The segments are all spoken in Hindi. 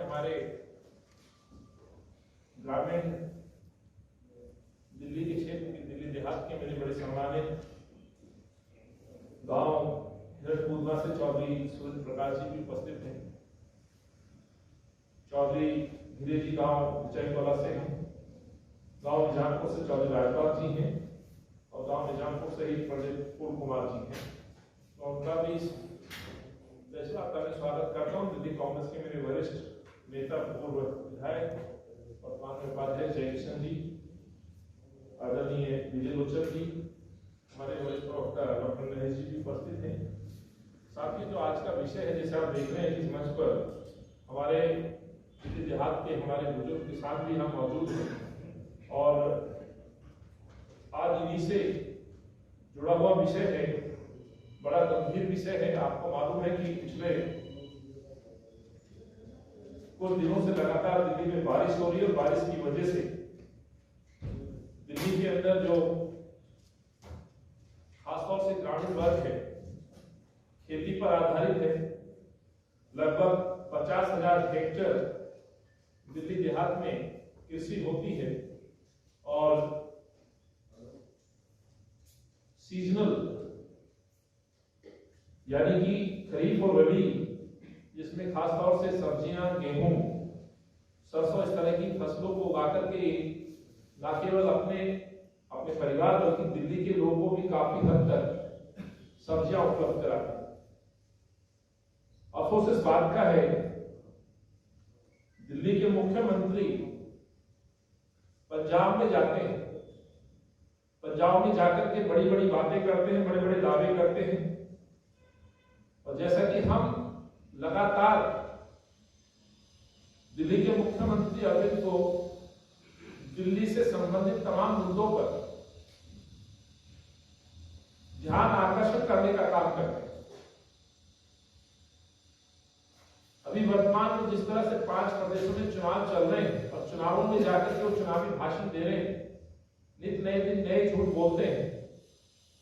हमारे ग्रामीण दिल्ली के क्षेत्र के, दिल्ली देहात के मेरे बड़े सम्मानित गांव हिरनपुरवा से चौधरी सूर्य प्रकाश जी भी उपस्थित हैं। चौधरी धीरे जी गांव उचाईवाला से हैं। गांव निजामपुर से चौधरी राजपाल जी हैं और गांव निजामपुर से ही पंडित पूर्ण कुमार जी हैं। तो उनका भी वार्ता में स्वागत करता हूँ। दिल्ली कांग्रेस के मेरे वरिष्ठ नेता, पूर्व विधायक वर्तमान में उपाध्यक्ष जयकिशन जी, आदरणीय विजय लोचन जी, हमारे वरिष्ठ प्रवक्ता डॉक्टर नरेश जी भी उपस्थित हैं। साथ ही जो आज का विषय है, जैसे आप देख रहे हैं इस मंच पर हमारे दिल्ली देहात के हमारे बुजुर्ग किसान भी हम मौजूद हैं और आज इन्हीं से जुड़ा हुआ विषय है, बड़ा गंभीर विषय है। आपको मालूम है कि पिछले कुछ दिनों से लगातार दिल्ली में बारिश हो रही है और बारिश की वजह से दिल्ली के अंदर जो खासतौर से ग्रामीण वर्ग है, खेती पर आधारित है, लगभग 50,000 हेक्टेयर दिल्ली देहात में कृषि होती है और सीजनल यानी कि खरीफ और रबी, जिसमें खासतौर से सब्जियां, गेहूं, सरसों, इस तरह की फसलों को उगा करके न केवल अपने परिवार बल्कि दिल्ली के लोगों को भी काफी हद तक सब्जियां उपलब्ध कराते हैं। अफसोस इस बात का है, दिल्ली के मुख्यमंत्री पंजाब में जाते हैं, पंजाब में जाकर के बड़ी बड़ी बातें करते हैं, बड़े बड़े दावे करते हैं और जैसा कि हम लगातार दिल्ली के मुख्यमंत्री अरविंद को दिल्ली से संबंधित तमाम मुद्दों पर ध्यान आकर्षित करने का काम करते हैं। अभी वर्तमान में जिस तरह से 5 प्रदेशों में चुनाव चल रहे हैं और चुनावों में जाकर के वो चुनावी भाषण दे रहे हैं, नित नए दिन नए झूठ बोलते हैं।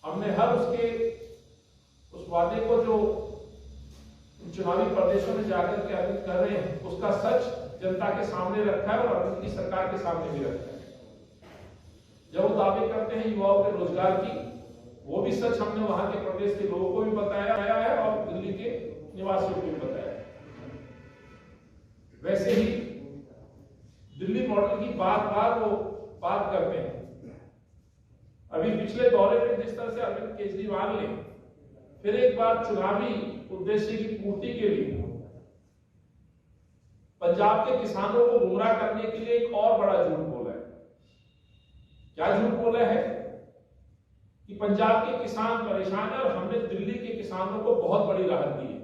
हमने हर उस वादे को जो चुनावी प्रदेशों में जाकर के अरविंद कर रहे हैं, उसका सच जनता के सामने रखा है और अरविंद की सरकार के सामने भी रखा है। जब वो दावे करते हैं युवाओं के रोजगार की, वो भी सच हमने वहां के प्रदेश के लोगों को भी बताया है और दिल्ली के निवासियों को भी बताया है। वैसे ही दिल्ली मॉडल की बार बार वो बात करते हैं। अभी पिछले दौरे में जिस तरह से अरविंद केजरीवाल ने फिर एक बार चुनावी उद्देश्य की पूर्ति के लिए पंजाब के किसानों को गुमराह करने के लिए एक और बड़ा झूठ बोला है। क्या झूठ बोला है कि पंजाब के किसान परेशान है और हमने दिल्ली के किसानों को बहुत बड़ी राहत दी है।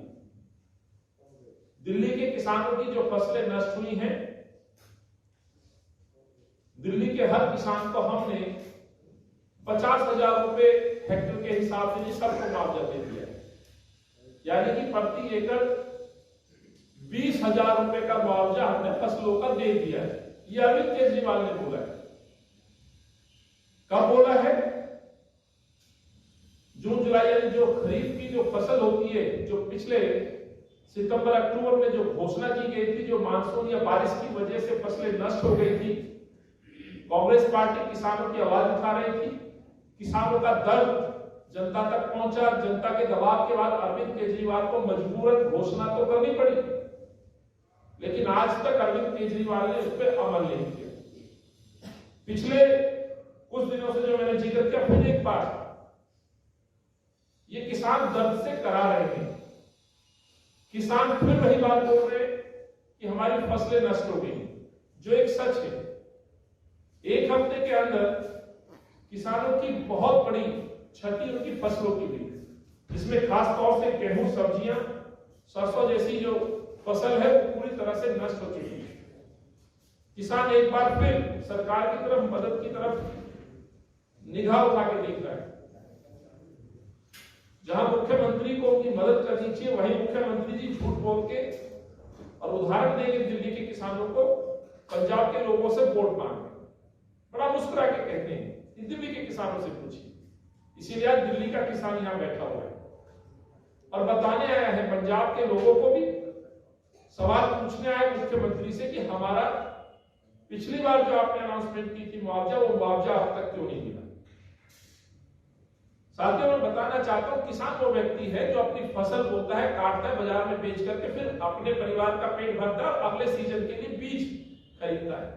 दिल्ली के किसानों की जो फसलें नष्ट हुई हैं, दिल्ली के हर किसान को हमने 50,000 रुपए हेक्टेयर के हिसाब से सबको मुआवजा दे दिया है, यानी कि प्रति एकड़ 20,000 रुपए का मुआवजा हमने फसलों का दे दिया है। यह अरविंद केजरीवाल ने बोला है। कब बोला है? जून जुलाई यानी जो खरीफ की जो फसल होती है, जो पिछले सितंबर अक्टूबर में जो घोषणा की गई थी, जो मानसून या बारिश की वजह से फसलें नष्ट हो गई थी, कांग्रेस पार्टी किसानों की आवाज उठा रही थी, किसानों का दर्द जनता तक पहुंचा। जनता के दबाव के बाद अरविंद केजरीवाल को मजबूरन घोषणा तो करनी पड़ी, लेकिन आज तक अरविंद केजरीवाल ने उस पर अमल नहीं किया। पिछले कुछ दिनों से जो मैंने जिक्र किया, फिर एक बार ये किसान दर्द से करा रहे हैं। किसान फिर वही बात बोल रहे हैं कि हमारी फसलें नष्ट हो गई, जो एक सच है। एक हफ्ते के अंदर किसानों की बहुत बड़ी क्षति उनकी फसलों की हुई, जिसमें खास तौर से गेहूं, सब्जियां, सरसों जैसी जो फसल है वो पूरी तरह से नष्ट हो चुकी है। किसान एक बार फिर सरकार की तरफ, मदद की तरफ निगाह उठा के देख रहा है। जहां मुख्यमंत्री को उनकी मदद करनी चाहिए, वहीं मुख्यमंत्री जी झूठ बोल के और उदाहरण देके दिल्ली के किसानों को, पंजाब के लोगों से वोट मांगे, बड़ा मुस्कुरा के कहते हैं। दिल्ली के किसानों से पूछिए। इसीलिए आज दिल्ली का किसान यहां बैठा हुआ है और बताने आया है पंजाब के लोगों को भी, सवाल पूछने आए मुख्यमंत्री से कि हमारा पिछली बार जो आपने अनाउंसमेंट की थी मुआवजा, वो मुआवजा अब तक क्यों नहीं मिला। साथियों, मैं बताना चाहता हूं, किसान वो व्यक्ति है जो अपनी फसल बोता है, काटता है, बाजार में बेच करके फिर अपने परिवार का पेट भरता है और अगले सीजन के लिए बीज खरीदता है।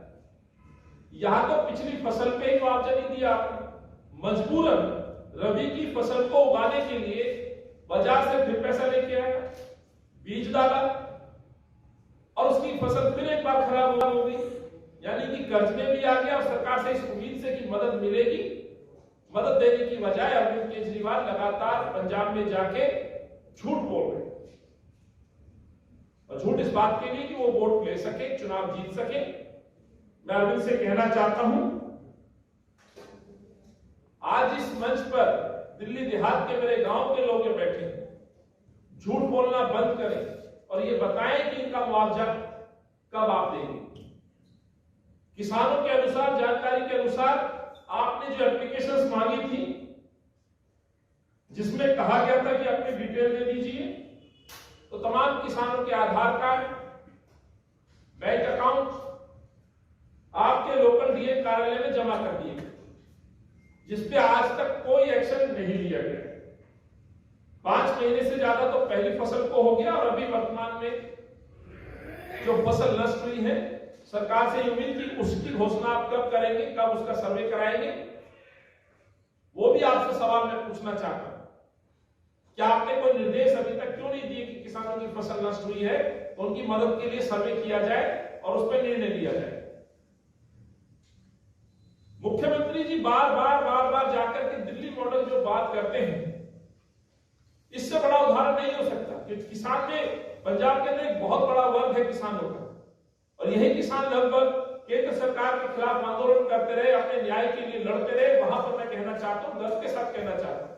यहां तो पिछली फसल पे ही मुआवजा नहीं दिया आपने, मजबूरन रबी की फसल को उगाने के लिए बाजार से फिर पैसा लेके आया, बीज डाला और उसकी फसल फिर एक बार खराब हो गई, यानी कि कर्ज में भी आ गया और सरकार से इस उम्मीद से कि मदद मिलेगी, मदद देने की बजाय अरविंद केजरीवाल लगातार पंजाब में जाके झूठ बोल रहे हैं। और झूठ इस बात के लिए कि वो वोट ले सके, चुनाव जीत सके। मैं अरविंद से कहना चाहता हूं, आज इस मंच पर दिल्ली देहात के मेरे गांव के लोग बैठे हैं, झूठ बोलना बंद करें और ये बताएं कि इनका मुआवजा कब आप देंगे। किसानों के अनुसार, जानकारी के अनुसार आपने जो एप्लीकेशंस मांगी थी, जिसमें कहा गया था कि अपनी डिटेल दे दीजिए, तो तमाम किसानों के आधार कार्ड, बैंक अकाउंट आपके लोकल डीएम कार्यालय में जमा कर दिए, जिसपे आज तक कोई एक्शन नहीं लिया गया। 5 महीने से ज्यादा तो पहली फसल को हो गया और अभी वर्तमान में जो फसल नष्ट हुई है, सरकार से उम्मीद की उसकी घोषणा आप कब करेंगे, कब उसका सर्वे कराएंगे, वो भी आपसे सवाल मैं पूछना चाहता हूं। क्या आपने कोई निर्देश अभी तक क्यों नहीं दिए कि किसानों की फसल नष्ट हुई है तो उनकी मदद के लिए सर्वे किया जाए और उस पर निर्णय लिया जाए। मुख्यमंत्री जी बार बार जाकर के दिल्ली मॉडल जो बात करते हैं, इससे बड़ा उदाहरण नहीं हो सकता कि किसान में पंजाब के अंदर एक बहुत बड़ा वर्ग है किसानों का, और यही किसान लगभग केंद्र सरकार के खिलाफ आंदोलन करते रहे, अपने न्याय के लिए लड़ते रहे। वहां पर मैं कहना चाहता हूं, गर्व के साथ कहना चाहता हूं,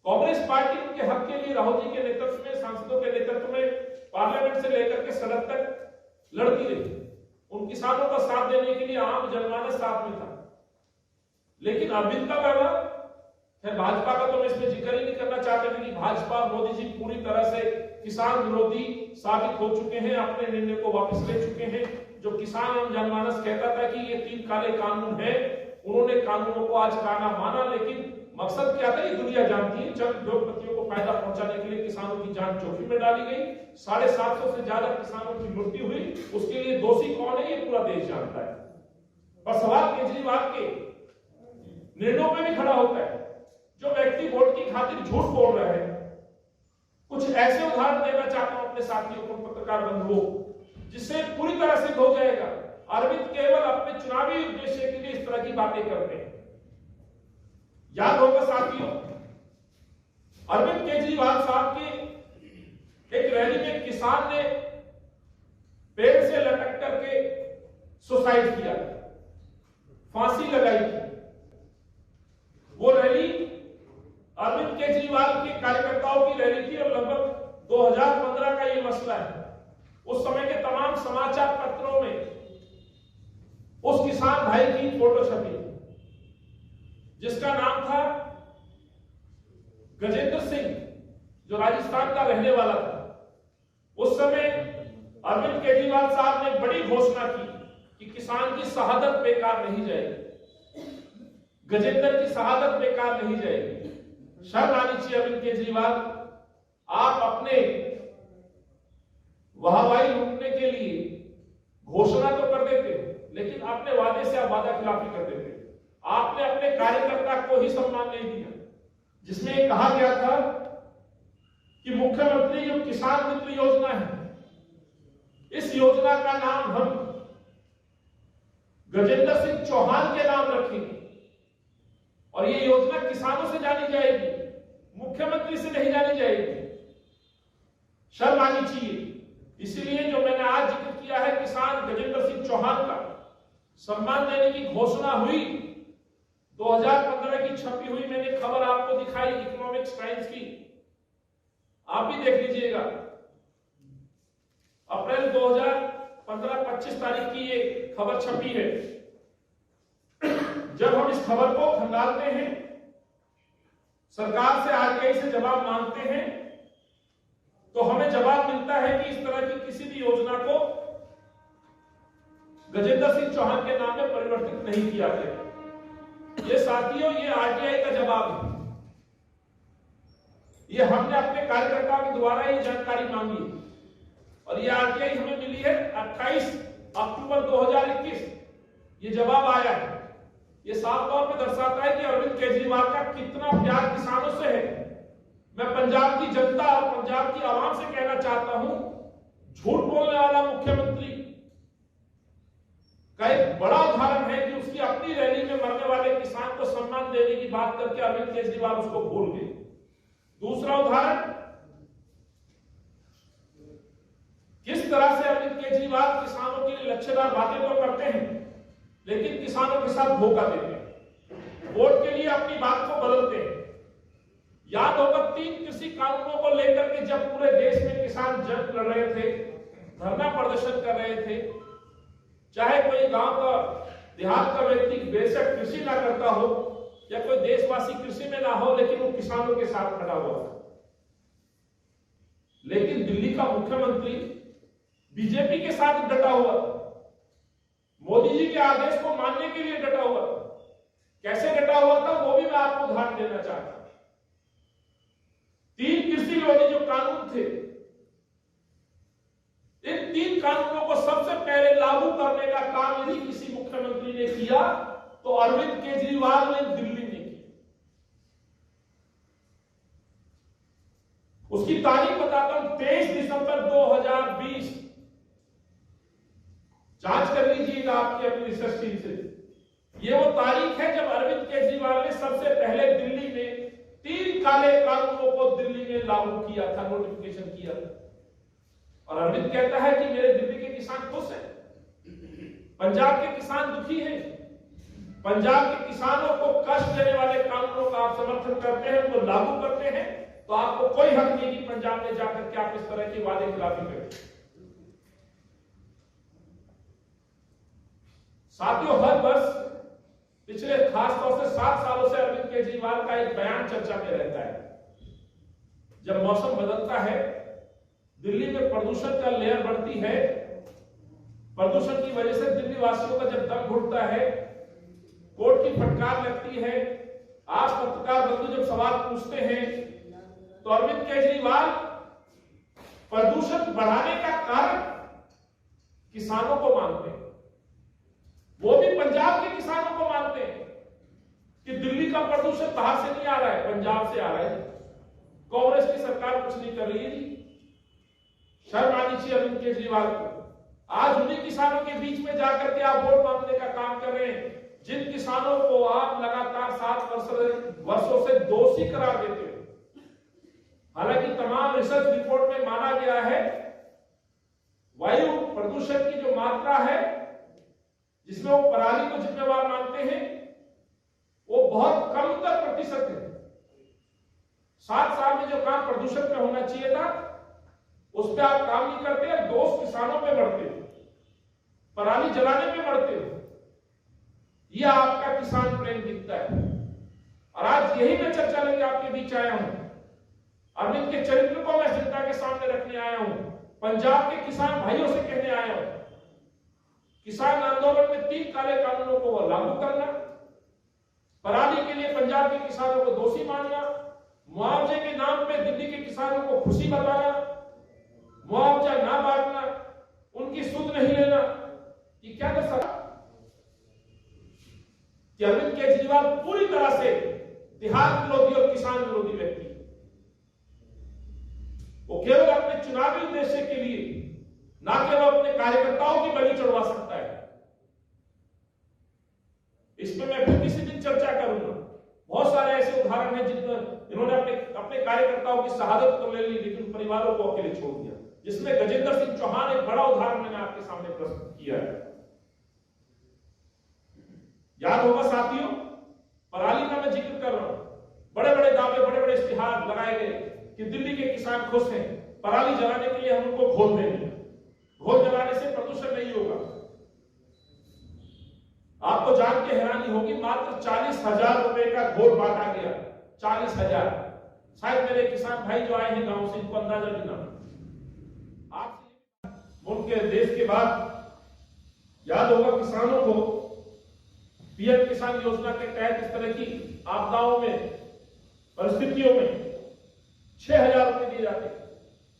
कांग्रेस पार्टी उनके हक के लिए राहुल जी के नेतृत्व में, सांसदों के नेतृत्व में पार्लियामेंट से लेकर के सड़क तक लड़ती रही। उन किसानों का साथ देने के लिए आम जनमानस साथ में था। लेकिन अरविंद का व्यवहार है, भाजपा का तो मैं इसमें जिक्र ही नहीं करना चाहते थे कि भाजपा, मोदी जी पूरी तरह से किसान विरोधी साबित हो चुके हैं, अपने निर्णय को वापस ले चुके हैं। जो किसान एवं जनमानस कहता था कि ये 3 काले कानून हैं, उन्होंने कानूनों को आज काना माना, लेकिन मकसद क्या था ये दुनिया जानती है। चंद उद्योगपतियों को फायदा पहुंचाने के लिए किसानों की जान जोखिम में डाली गई, 750 से ज्यादा किसानों की मृत्यु हुई। उसके लिए दोषी कौन है ये पूरा देश जानता है। पर सवाल केजरीवाल के निर्णयों में भी खड़ा होता है। जो व्यक्ति वोट की खातिर झूठ बोल रहा है, कुछ ऐसे उदाहरण देना चाहता हूं अपने साथियों को, पत्रकार बंधुओं, जिससे पूरी तरह सिद्ध हो जाएगा अरविंद केवल अपने चुनावी उद्देश्य के लिए इस तरह की बातें करते हैं। याद होगा साथियों, अरविंद केजरीवाल साहब की एक रैली में किसान ने पेड़ से लटक करके सुसाइड किया, फांसी लगाई थी। वो रैली अरविंद केजरीवाल के कार्यकर्ताओं की रैली थी और लगभग 2015 का ये मसला है। उस समय के तमाम समाचार पत्रों में उस किसान भाई की फोटो छपी जिसका नाम था गजेंद्र सिंह, जो राजस्थान का रहने वाला था। उस समय अरविंद केजरीवाल साहब ने बड़ी घोषणा की कि किसान की शहादत बेकार नहीं जाएगी, गजेंद्र की शहादत बेकार नहीं जाएगी। शर्म आनी चाहिए अरविंद केजरीवाल, आप अपने वाहवाही लूटने के लिए घोषणा तो कर देते हो, लेकिन अपने वादे से आप वादा खिलाफी कर देते हो। आपने अपने कार्यकर्ता को ही सम्मान नहीं दिया, जिसमें कहा गया था कि मुख्यमंत्री जो किसान मित्र योजना है, इस योजना का नाम हम गजेंद्र सिंह चौहान के नाम रखेंगे और ये योजना किसानों से जानी जाएगी, मुख्यमंत्री से नहीं जानी जाएगी। शर्म आनी चाहिए। इसीलिए जो मैंने आज जिक्र किया है किसान गजेंद्र सिंह चौहान का सम्मान देने की घोषणा हुई, 2015 की छपी हुई मैंने खबर आपको दिखाई इकोनॉमिक्स टाइम्स की, आप भी देख लीजिएगा। अप्रैल 2015 25 तारीख की ये खबर छपी है। जब हम इस खबर को खंगालते हैं, सरकार से आरटीआई से जवाब मांगते हैं, तो हमें जवाब मिलता है कि इस तरह की किसी भी योजना को गजेंद्र सिंह चौहान के नाम में परिवर्तित नहीं किया गया। ये साथियों, ये आरटीआई का जवाब है। ये हमने अपने कार्यकर्ताओं के द्वारा ये जानकारी मांगी और ये आरटीआई हमें मिली है 28 अक्टूबर 2021। ये जवाब आया है। ये साफ तौर पर दर्शाता है कि अरविंद केजरीवाल का कितना प्यार किसानों से है। मैं पंजाब की जनता और पंजाब की आवाम से कहना चाहता हूं, झूठ बोलने वाला मुख्यमंत्री का एक बड़ा उदाहरण है कि उसकी अपनी रैली में मरने वाले किसान को सम्मान देने की बात करके अरविंद केजरीवाल उसको भूल गए। दूसरा उदाहरण, किस तरह से अरविंद केजरीवाल किसानों के लिए लक्ष्यदार बातें तो करते हैं लेकिन किसानों के साथ धोखा देते हैं, वोट के लिए अपनी बात को बदलते हैं। याद होगा 3 कृषि कानूनों को लेकर के जब पूरे देश में किसान जंग लड़ रहे थे, धरना प्रदर्शन कर रहे थे, चाहे कोई गांव का देहात का व्यक्ति बेशक कृषि ना करता हो या कोई देशवासी कृषि में ना हो, लेकिन वो किसानों के साथ खड़ा हुआ था। लेकिन दिल्ली का मुख्यमंत्री बीजेपी के साथ डटा हुआ था, मोदी जी के आदेश को मानने के लिए डटा हुआ था। कैसे डटा हुआ था वो भी मैं आपको उदाहरण देना चाहता हूं। 3 कृषि विरोधी जो कानून थे, इन 3 कानूनों को सबसे पहले लागू करने का काम यदि किसी मुख्यमंत्री ने किया तो अरविंद केजरीवाल ने दिल्ली में किया। उसकी तारीख बताता हूं, 23 दिसंबर 2020। जांच कर लीजिएगा आपकी अपनी रिसर्च टीम से। ये वो तारीख है जब अरविंद केजरीवाल ने सबसे पहले दिल्ली में 3 काले कानूनों को दिल्ली में लागू किया था, नोटिफिकेशन किया था। और अरविंद कहता है कि मेरे दिल्ली के किसान खुश हैं, पंजाब के किसान दुखी हैं। पंजाब के किसानों को कष्ट देने वाले कानूनों का आप समर्थन करते हैं, उनको लागू करते हैं, तो आपको कोई हक नहीं कि पंजाब में जाकर के आप इस तरह की वादे खिलाफी करें। साथियों, हर वर्ष पिछले खासतौर से 7 सालों से अरविंद केजरीवाल का एक बयान चर्चा में रहता है। जब मौसम बदलता है, दिल्ली में प्रदूषण का लेयर बढ़ती है, प्रदूषण की वजह से दिल्ली वासियों का जब दम घुटता है, कोर्ट की फटकार लगती है, आप पत्रकार बंधु जब सवाल पूछते हैं तो अरविंद केजरीवाल प्रदूषण बढ़ाने का कारण किसानों को मानते हैं। वो भी पंजाब के किसानों को मानते हैं कि दिल्ली का प्रदूषण बाहर से नहीं आ रहा है, पंजाब से आ रहा है। कांग्रेस की सरकार कुछ नहीं कर रही है जी। शर्म आनी चाहिए अरविंद केजरीवाल को। आज उन्हीं किसानों के बीच में जाकर के आप वोट मांगने का काम कर रहे हैं जिन किसानों को आप लगातार 7 वर्षों से दोषी करार देते हो। हालांकि तमाम रिसर्च रिपोर्ट में माना गया है वायु प्रदूषण की जो मात्रा है जिसमें वो पराली को जिम्मेवार मानते हैं, वो बहुत कमतर प्रतिशत है। 7 साल में जो काम प्रदूषण पे होना चाहिए था उस पर आप काम नहीं करते, दोष किसानों पे बढ़ते हो, पराली जलाने पे बढ़ते हो। यह आपका किसान प्रेम दिखता है। और आज यही मैं चर्चा लेके आपके बीच आया हूं। अरविंद के चरित्र को मैं जनता के सामने रखने आया हूं, पंजाब के किसान भाइयों से कहने आया हूं। किसान आंदोलन में 3 काले कानूनों को लागू करना, पराली के लिए पंजाब के किसानों को दोषी मानना, मुआवजे के नाम पे दिल्ली के किसानों को खुशी बताना, मुआवजा ना बांटना, उनकी सुध नहीं लेना, ये क्या कर सकता? अरविंद केजरीवाल पूरी तरह से देहात विरोधी और किसान विरोधी व्यक्ति, वो केवल अपने चुनावी उद्देश्य के लिए, ना केवल अपने कार्यकर्ताओं की बलि चढ़वा सकता है। इस पर मैं फिर किसी दिन चर्चा करूंगा। बहुत सारे ऐसे उदाहरण हैं जिन्होंने अपने कार्यकर्ताओं की शहादत तो ले ली लेकिन परिवारों को अकेले छोड़ दिया, जिसमें गजेंद्र सिंह चौहान एक बड़ा उदाहरण मैंने आपके सामने प्रस्तुत किया है। याद होगा साथियों, पराली का मैं जिक्र कर रहा हूं। बड़े बड़े दावे, बड़े बड़े इश्तिहार लगाए गए कि दिल्ली के किसान खुश हैं, पराली जलाने के लिए हम उनको घोल देंगे, घोल जलाने से प्रदूषण नहीं होगा। आपको जान के हैरानी होगी, मात्र 40,000 रुपए का घोल बांटा गया। 40,000। शायद मेरे किसान भाई जो आए हैं गांव से, इनको अंदाजा भी ना। मुल्क के देश के बाद याद होगा किसानों को पीएम किसान योजना के तहत इस तरह की आपदाओं में परिस्थितियों में 6,000 रुपए दिए जाते।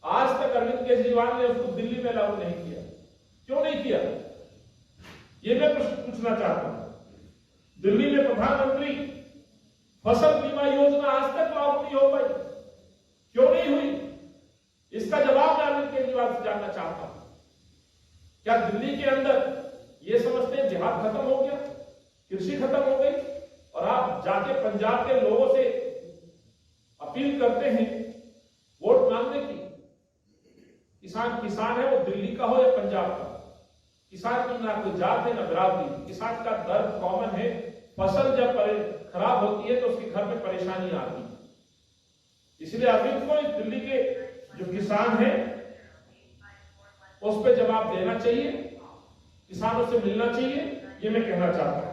आज तक अरविंद केजरीवाल ने उसको दिल्ली में लागू नहीं किया। क्यों नहीं किया, ये मैं प्रश्न पूछना चाहता हूं। दिल्ली में प्रधानमंत्री फसल बीमा योजना आज तक लागू नहीं हो पाई, क्यों नहीं हुई? इसका जवाब मैं अरविंद केजरीवाल से जानना चाहता हूं। क्या दिल्ली के अंदर ये समझते हैं देहात खत्म हो गया, कृषि खत्म हो गई, और आप जाके पंजाब के लोगों से अपील करते हैं वोट मांगने की? किसान है, वो दिल्ली का हो या पंजाब का, किसान की ना कोई जात है ना बिरादरी, किसान का दर्द कॉमन है। फसल जब खराब होती है तो उसके घर में परेशानी आती है। इसलिए अरविंद को दिल्ली के जो किसान हैं उस पर जवाब देना चाहिए, किसानों से मिलना चाहिए, ये मैं कहना चाहता हूं।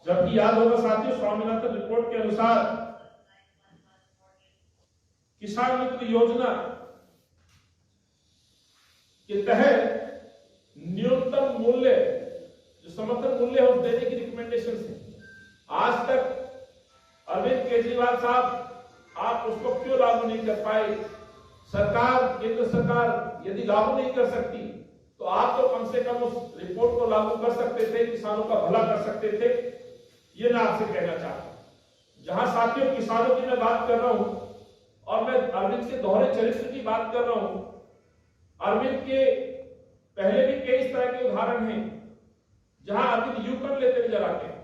जबकि याद होगा साथियों, स्वामीनाथन रिपोर्ट के अनुसार किसान मित्र योजना के तहत न्यूनतम मूल्य, जो समर्थन मूल्य है, उस देने की रिकमेंडेशन है। आज तक अरविंद केजरीवाल साहब आप उसको क्यों लागू नहीं कर पाए? सरकार, केंद्र सरकार यदि लागू नहीं कर सकती तो आप तो कम से कम उस रिपोर्ट को लागू कर सकते थे, किसानों का भला कर सकते थे, ये मैं आपसे कहना चाहता हूं। जहां साथियों किसानों की मैं बात कर रहा हूं और मैं अरविंद के दोहरे चरित्र की बात कर रहा हूं, अरविंद के पहले भी कई इस तरह के उदाहरण हैं जहां अरविंद यू टर्न लेते नजर आते हैं।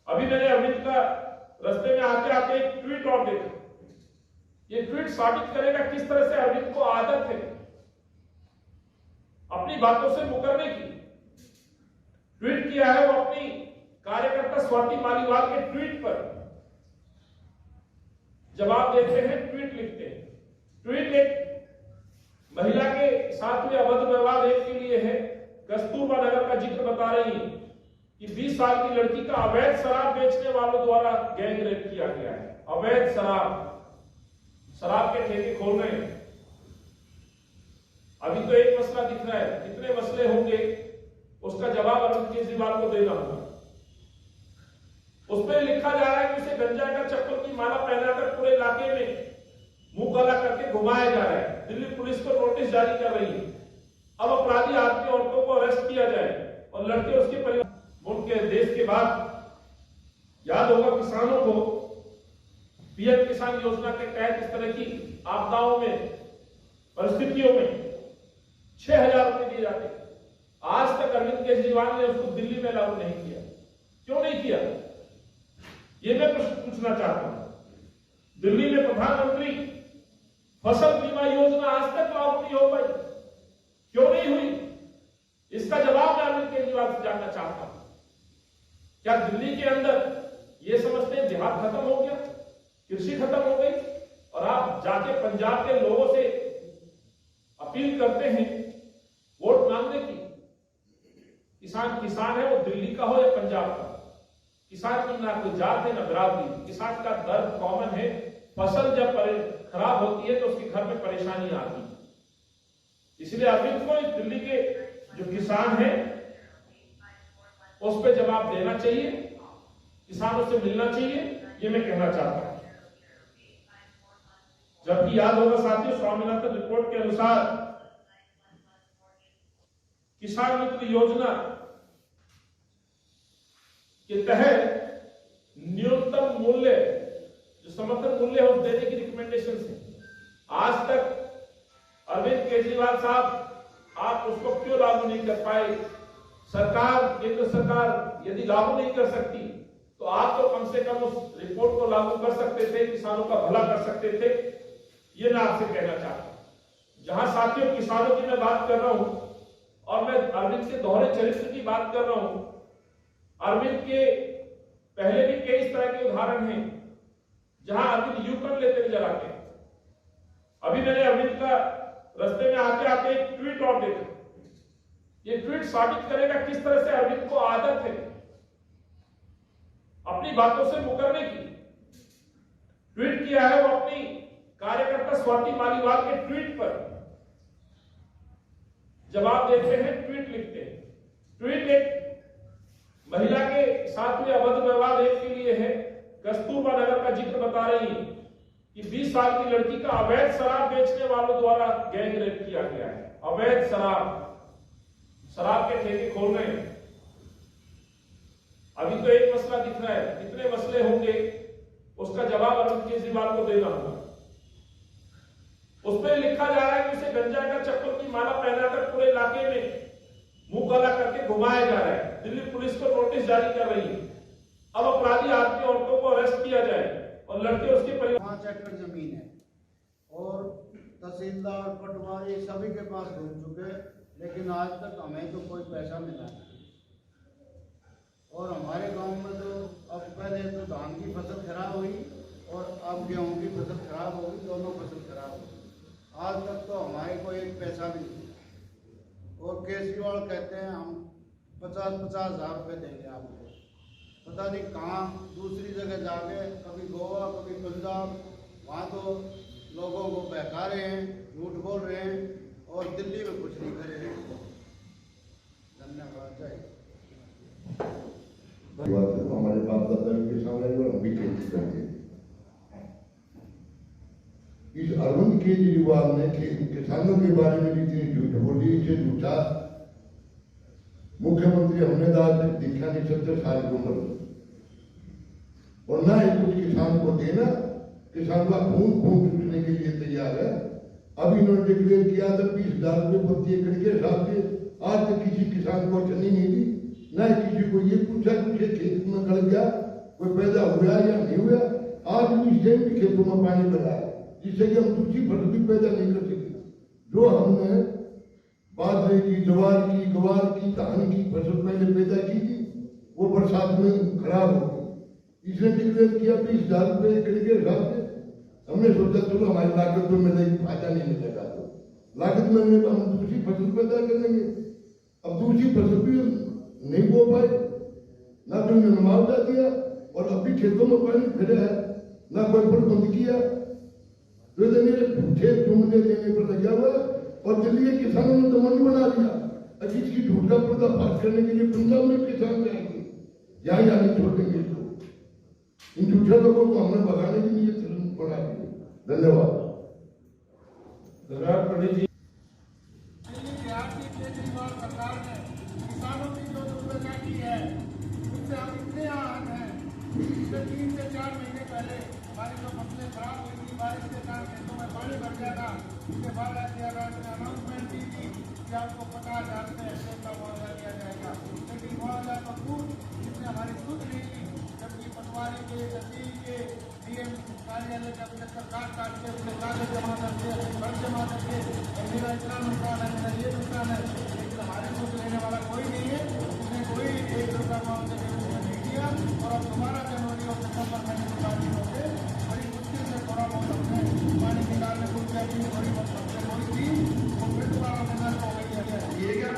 अभी मैंने अरविंद का रास्ते में आते आते एक ट्वीट और देखा। ये ट्वीट साबित करेगा किस तरह से अरविंद को आदत है अपनी बातों से मुकरने की। ट्वीट किया है वो अपनी कार्यकर्ता स्वाति मालीवाल के ट्वीट पर जवाब देते हैं, ट्वीट लिखते हैं। ट्वीट एक महिला के साथ में अभद्र व्यवहार एक के लिए है। कस्तूरबा नगर का जिक्र बता रही है कि 20 साल की लड़की का अवैध शराब बेचने वालों द्वारा गैंग रेप किया गया है। अवैध शराब के ठेके खोल रहे हैं। अभी तो एक मसला दिख रहा है, कितने मसले होंगे उसका जवाब अरविंद केजरीवाल को देना होगा। उसमें लिखा जा रहा है कि उसे गंजा का चप्पल की माला पहनाकर पूरे इलाके में मुंह काला करके घुमाया जा रहा है। दिल्ली पुलिस को नोटिस जारी कर रही है। अब अपराधी आदमी औरतों को अरेस्ट किया जाए और लड़के उसके परिवार। मुल्क के देश के बाद याद होगा किसानों को पीएम किसान योजना के तहत इस तरह की आपदाओं में परिस्थितियों में 6,000 रुपए दिए जाते। आज तक अरविंद केजरीवाल ने उसको दिल्ली में लागू नहीं किया। क्यों नहीं किया, ये मैं प्रश्न पूछना चाहता हूं। दिल्ली में प्रधानमंत्री फसल बीमा योजना आज तक लागू नहीं हो पाई, क्यों नहीं हुई? इसका जवाब मैं अरविंद केजरीवाल से जानना चाहता हूं। क्या दिल्ली के अंदर ये समझते हैं देहात खत्म हो गया, कृषि खत्म हो गई, और आप जाके पंजाब के लोगों से अपील करते हैं वोट मांगने की? किसान है, वो दिल्ली का हो या पंजाब का, किसान की ना कोई जात है ना बिरादरी, किसान का दर्द कॉमन है। फसल जब खराब होती है तो उसके घर में परेशानी आती है। इसलिए अरविंद को दिल्ली के जो किसान हैं उस पर जवाब देना चाहिए, किसानों से मिलना चाहिए, ये मैं कहना चाहता हूं। जबकि याद होगा साथियों, स्वामीनाथन रिपोर्ट के अनुसार किसान मित्र योजना के तहत न्यूनतम मूल्य, जो समर्थन मूल्य है, उस देने की रिकमेंडेशन है। आज तक अरविंद केजरीवाल साहब आप उसको क्यों लागू नहीं कर पाए? सरकार, केंद्र सरकार यदि लागू नहीं कर सकती तो आप तो कम से कम उस रिपोर्ट को लागू कर सकते थे, किसानों का भला कर सकते थे, ये मैं आपसे कहना चाहता हूं। जहां साथियों किसानों की मैं बात कर रहा हूं और मैं अरविंद के दोहरे चरित्र की बात कर रहा हूं, अरविंद के पहले भी कई इस तरह के उदाहरण हैं जहां अरविंद यू टर्न लेते नजर आते हैं। अभी मैंने अरविंद का रास्ते में आते आते एक ट्वीट और देखा। ये ट्वीट साबित करेगा किस तरह से अरविंद को आदत है अपनी बातों से मुकरने की। ट्वीट किया है वो अपनी कार्यकर्ता स्वाति मालीवाल के ट्वीट पर जवाब देते हैं, ट्वीट लिखते हैं। ट्वीट एक महिला के साथ में अभद्र व्यवहार एक के लिए है। कस्तूरबा नगर का जिक्र बता रही है कि 20 साल की लड़की का अवैध शराब बेचने वालों द्वारा गैंग रेप किया गया है। अवैध शराब के ठेके खोल रहे हैं। अभी तो एक मसला दिख रहा है, कितने मसले होंगे उसका जवाब अरविंद केजरीवाल को देना होगा। उसमें लिखा जा रहा है कि उसे गंजा का चप्पल की माला पहनाकर पूरे इलाके में मुंह काला करके घुमाया जा रहा है। दिल्ली पुलिस को नोटिस जारी कर रही है। अब अपराधी आदमी औरतों को अरेस्ट किया जाए और लड़के उसके परिवार। 5 एकड़ जमीन है और तहसीलदार पटवारी सभी के पास घूम चुके, लेकिन आज तक हमें तो कोई पैसा मिला नहीं। और हमारे गांव में तो अब पहले तो धान की फसल खराब हुई और अब गेहूं की फसल खराब हो गई, दोनों फसल खराब हो गई। आज तक तो हमारे को एक पैसा भी नहीं। और केजरीवाल कहते हैं हम 50-50 हज़ार रुपये देंगे आपको। पता नहीं कहाँ दूसरी जगह जाके, कभी गोवा कभी पंजाब, वहाँ तो लोगों को बहका रहे हैं, झूठ बोल रहे हैं और दिल्ली में कुछ नहीं करे हैं। धन्यवाद। जय हमारे बाप दादा के सामने हम भी खेती करते हैं। इस अरविंद केजरीवाल ने किसानों के बारे में जितनी झूठ बोली, इसे झूठा मुख्यमंत्री हमने आज देखा नहीं 70 साल की उम्र में, और ना ही कुछ किसान को देना। किसान का खून छूटने के लिए तैयार है। अभी इन्होंने डिक्लेयर किया था 20,000 रुपये प्रति एकड़ के हिसाब से। आज तक किसी किसान को अड़चनी नहीं दी, ना ही किसी को ये पूछा कि खेत में गड़ गया, कोई पैदा हुआ या नहीं हुआ। आज भी इस टाइम भी खेतों में पानी भरा है, जिससे कि हम दूसरी फसल भी पैदा नहीं कर सके। जो हमने बाजरे की, ज्वार की, ग्वार की, धान की फसल पहले पैदा की थी, वो बरसात में खराब हो गई। इसने डिक्लेयर किया 20,000 रुपये एकड़ के हिसाब से। हमने सोचा चलो हमारी लागत तो मिलेगी, फायदा नहीं मिलेगा, तो लागत मिलने पर हम दूसरी फसल पैदा कर लेंगे। अब दूसरी फसल भी नहीं बो पाए, ना तो उन्होंने मुआवजा दिया और अभी खेतों में पानी फिरा है, ना कोई प्रबंध किया। तो मेरे झूठे जुमले देने पर लगा हुआ और दिल्ली के किसानों ने तो मन बना दिया। अब इसकी झूठ का पर्दाफाश करने के लिए पंजाब में किसान जाएंगे, यहाँ नहीं छोड़ेंगे। तो इन झूठे लोगों को हमने भगाने के लिए बना दिया। धन्यवाद। धन्यवाद पंडित जी। केजरीवाल सरकार ने किसानों की जो दुर्दशा की है उससे हम इतने आहत हैं। पिछले 3 से 4 महीने पहले हमारी जो फसलें खराब हुई थी, बारिश के कारण खेतों में पानी भर गया था। उसके बाद राज्य ने अनाउंसमेंट की थी कि आपको 50,000 रुपये हेक्टेयर का मुआवजा दिया जाएगा, लेकिन मुआवजा का पूर्व इसने हमारी सुध नहीं की। जबकि पटवारी के, तहसील के, डीएम कार्यालय का सरकार काटते अपने कागज जमा करते, फर्ज जमा करके मेरा इतना नुकसान है, मेरा ये नुकसान है, लेकिन हमारे सुध लेने वाला कोई नहीं है। उसने कोई 1 रुपया मुआवजा नहीं दिया और अब दोबारा जनवरी और सितंबर महीने में पानी होते बड़ी मुश्किल से थोड़ा बहुत हमने पानी निकालने को बड़ी समस्या हुई थी, वो फिर दोबारा नजर हो गई है। ये क्या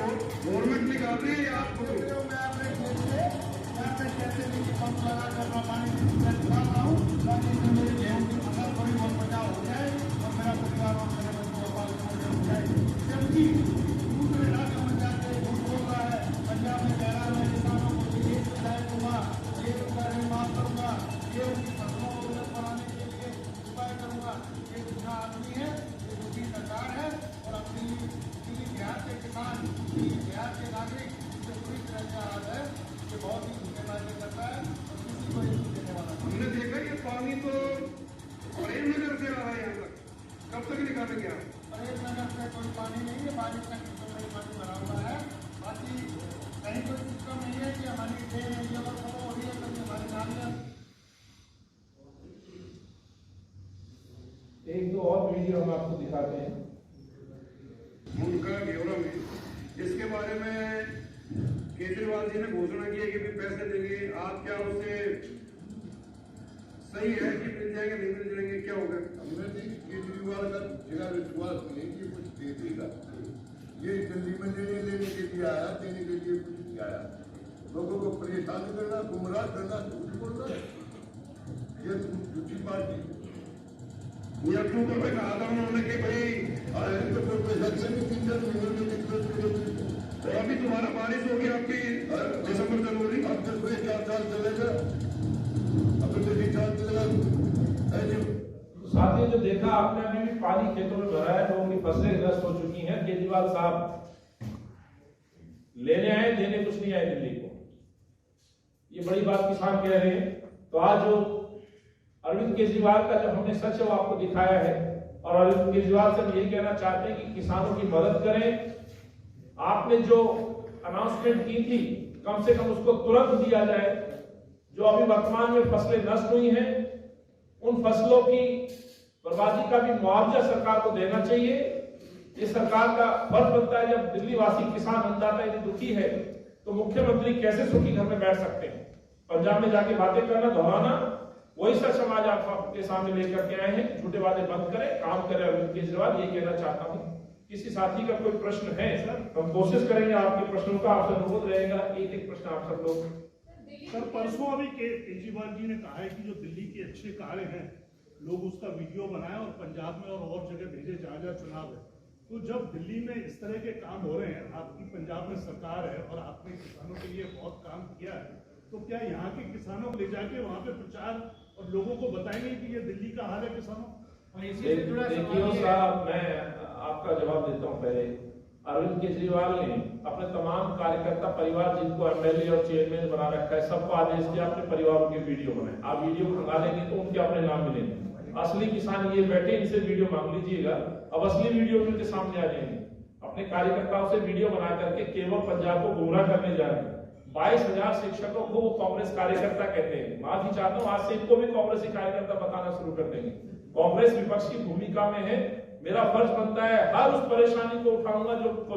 गवर्नमेंट निकाल रही है आपको? मैं अपने खेत से कैसे भी पंप लगा कर पानी निकाल रहा हूँ ताकि मेरी गेहूँ की फसल थोड़ी बहुत बचाव हो जाए और मेरा परिवार और मेरे बच्चों का पालन हो जाए। जबकि दूसरे राज्यों में जाके झूठ बोल रहा है, पंजाब में कह रहा है मैं किसानों को ये सुविधाएं दूंगा, ये उनका ऋण माफ करूंगा, ये उनकी फसलों को उन्नत बनाने के लिए उपाय करूंगा। ये दूसरा आदमी है, ये दूसरी सरकार है और अपनी बिहार के किसान, बिहार के नागरिक इससे पूरी तरह से हाल है कि बहुत ही धोखेबाजी करता है और किसी को एक देने वाला। हमने देखा ये पानी तो प्रेमनगर से आ रहा है यहाँ तक, कब तक निकालेंगे आप? प्रेमनगर से कोई पानी नहीं है, बारिश का खेतों में पानी भरा हुआ है। बाकी कहीं कोई सिस्टम नहीं है कि हमारी ट्रेन है ये अगर खत्म हो रही है कभी हमारी नालियाँ। एक दो और वीडियो हम आपको दिखाते हैं। उनका ब्यौरा में जिसके बारे में केजरीवाल जी ने घोषणा की है कि भी पैसे देंगे, आप क्या उससे सही है कि मिल जाएंगे नहीं मिल जाएंगे, क्या होगा? हमने केजरीवाल का जगह विश्वास नहीं कि कुछ दे देगा। ये दिल्ली में लेने के लिए आया, देने के लिए कुछ नहीं आया। लोगों को परेशान करना, गुमराह करना, झूठ बोलना, ये झूठी पार्टी। अक्टूबर में कहा था उन्होंने कि भाई तो कोई पैसा नहीं, 3 महीने में पानी खेतों में भरा है, लोगों की फसलें नष्ट हो चुकी हैं। केजरीवाल साहब लेने आए, देने कुछ नहीं आए दिल्ली को। ये बड़ी बात किसान कह रहे हैं। तो आज जो अरविंद केजरीवाल का जो हमने सच है वो आपको दिखाया है, और अरविंद केजरीवाल से हम यही कहना चाहते हैं कि किसानों की मदद करें। आपने जो अनाउंसमेंट की थी कम से कम उसको तुरंत दिया जाए। जो अभी वर्तमान में फसलें नष्ट हुई हैं, उन फसलों की बर्बादी का भी मुआवजा सरकार को देना चाहिए। ये सरकार का फर्ज बनता है। जब दिल्ली वासी किसान अन्नदाता यदि दुखी है तो मुख्यमंत्री कैसे सुखी घर में बैठ सकते हैं? पंजाब में जाके बातें करना, दोहराना, वही सच समाज आपके सामने लेकर के आए हैं। झूठे वादे बंद करें, काम करें अरविंद केजरीवाल, ये कहना चाहता हूं। किसी साथी का कोई प्रश्न है सर, हम कोशिश करेंगे आपके प्रश्नों का, आपसे अनुरोध रहेगा एक एक प्रश्न आप सब लोग। सर, परसों अभी केजरीवाल जी ने कहा है कि जो दिल्ली के अच्छे कार्य हैं लोग उसका वीडियो बनाएं और पंजाब में और जगह भेजे जहां जहां चुनाव है। तो जब दिल्ली में इस तरह के काम हो रहे हैं, आपकी पंजाब में सरकार है और आपने किसानों के लिए बहुत काम किया है, तो क्या यहाँ के किसानों को ले जाके वहाँ पे प्रचार और लोगों को बताएंगे कि ये दिल्ली का हाल है किसानों? देखिए साहब, मैं आपका जवाब देता हूँ। पहले अरविंद केजरीवाल ने अपने तमाम कार्यकर्ता परिवार जिनको एमएलए और चेयरमैन बना रखा है, सबको आदेश दिया अपने परिवारों के वीडियो बनाए। आप वीडियो मंगा लेंगे तो उनके अपने नाम मिलेंगे। असली किसान ये बैठे, इनसे वीडियो मांग लीजिएगा, अब असली वीडियो उनके सामने आ जाएंगे। अपने कार्यकर्ताओं से वीडियो बना करके केवल पंजाब को गुमराह करने जा रहे हैं। 22,000 शिक्षकों को वो कांग्रेस कार्यकर्ता कहते हैं। माफी चाहता हूँ, आज से इनको भी कांग्रेसी कार्यकर्ता बताना शुरू कर देंगे। कांग्रेस विपक्ष की भूमिका में है। मेरा फर्ज बनता है हर उस परेशानी को उठाऊंगा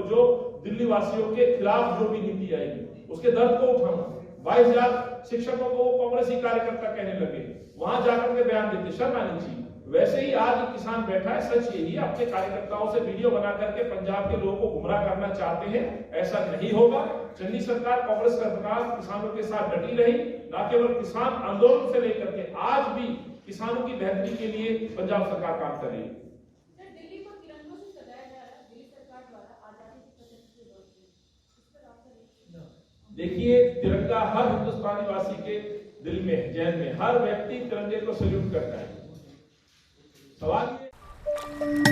जो दिल्ली वासियों के खिलाफ जो भी नीति आएगी उसके दर्द को उठाऊंगा। 22,000 शिक्षकों को वो कांग्रेसी कार्यकर्ता कहने लगे, वहां जाकर के बयान देते, शर्म आनी चाहिए। वैसे ही आज किसान बैठा है, सच यही है, अपने कार्यकर्ताओं से वीडियो बना करके पंजाब के लोगों को गुमराह करना चाहते हैं। ऐसा नहीं होगा। चंडी सरकार, कांग्रेस सरकार किसानों के साथ डटी रही। न केवल किसान आंदोलन से लेकर के आज भी किसानोकिसानों की बेहतरी के लिए पंजाब सरकार काम कर रही है। दिल्ली को तिरंगों से सजाया जा रहा है दिल्ली सरकार द्वारा आजादी की 75वीं वर्षगांठ। इस पर आपका देखिए, तिरंगा हर हिंदुस्तानी वासी के दिल में, जहन में, हर व्यक्ति तिरंगे को सैल्यूट करता है। सवाल ये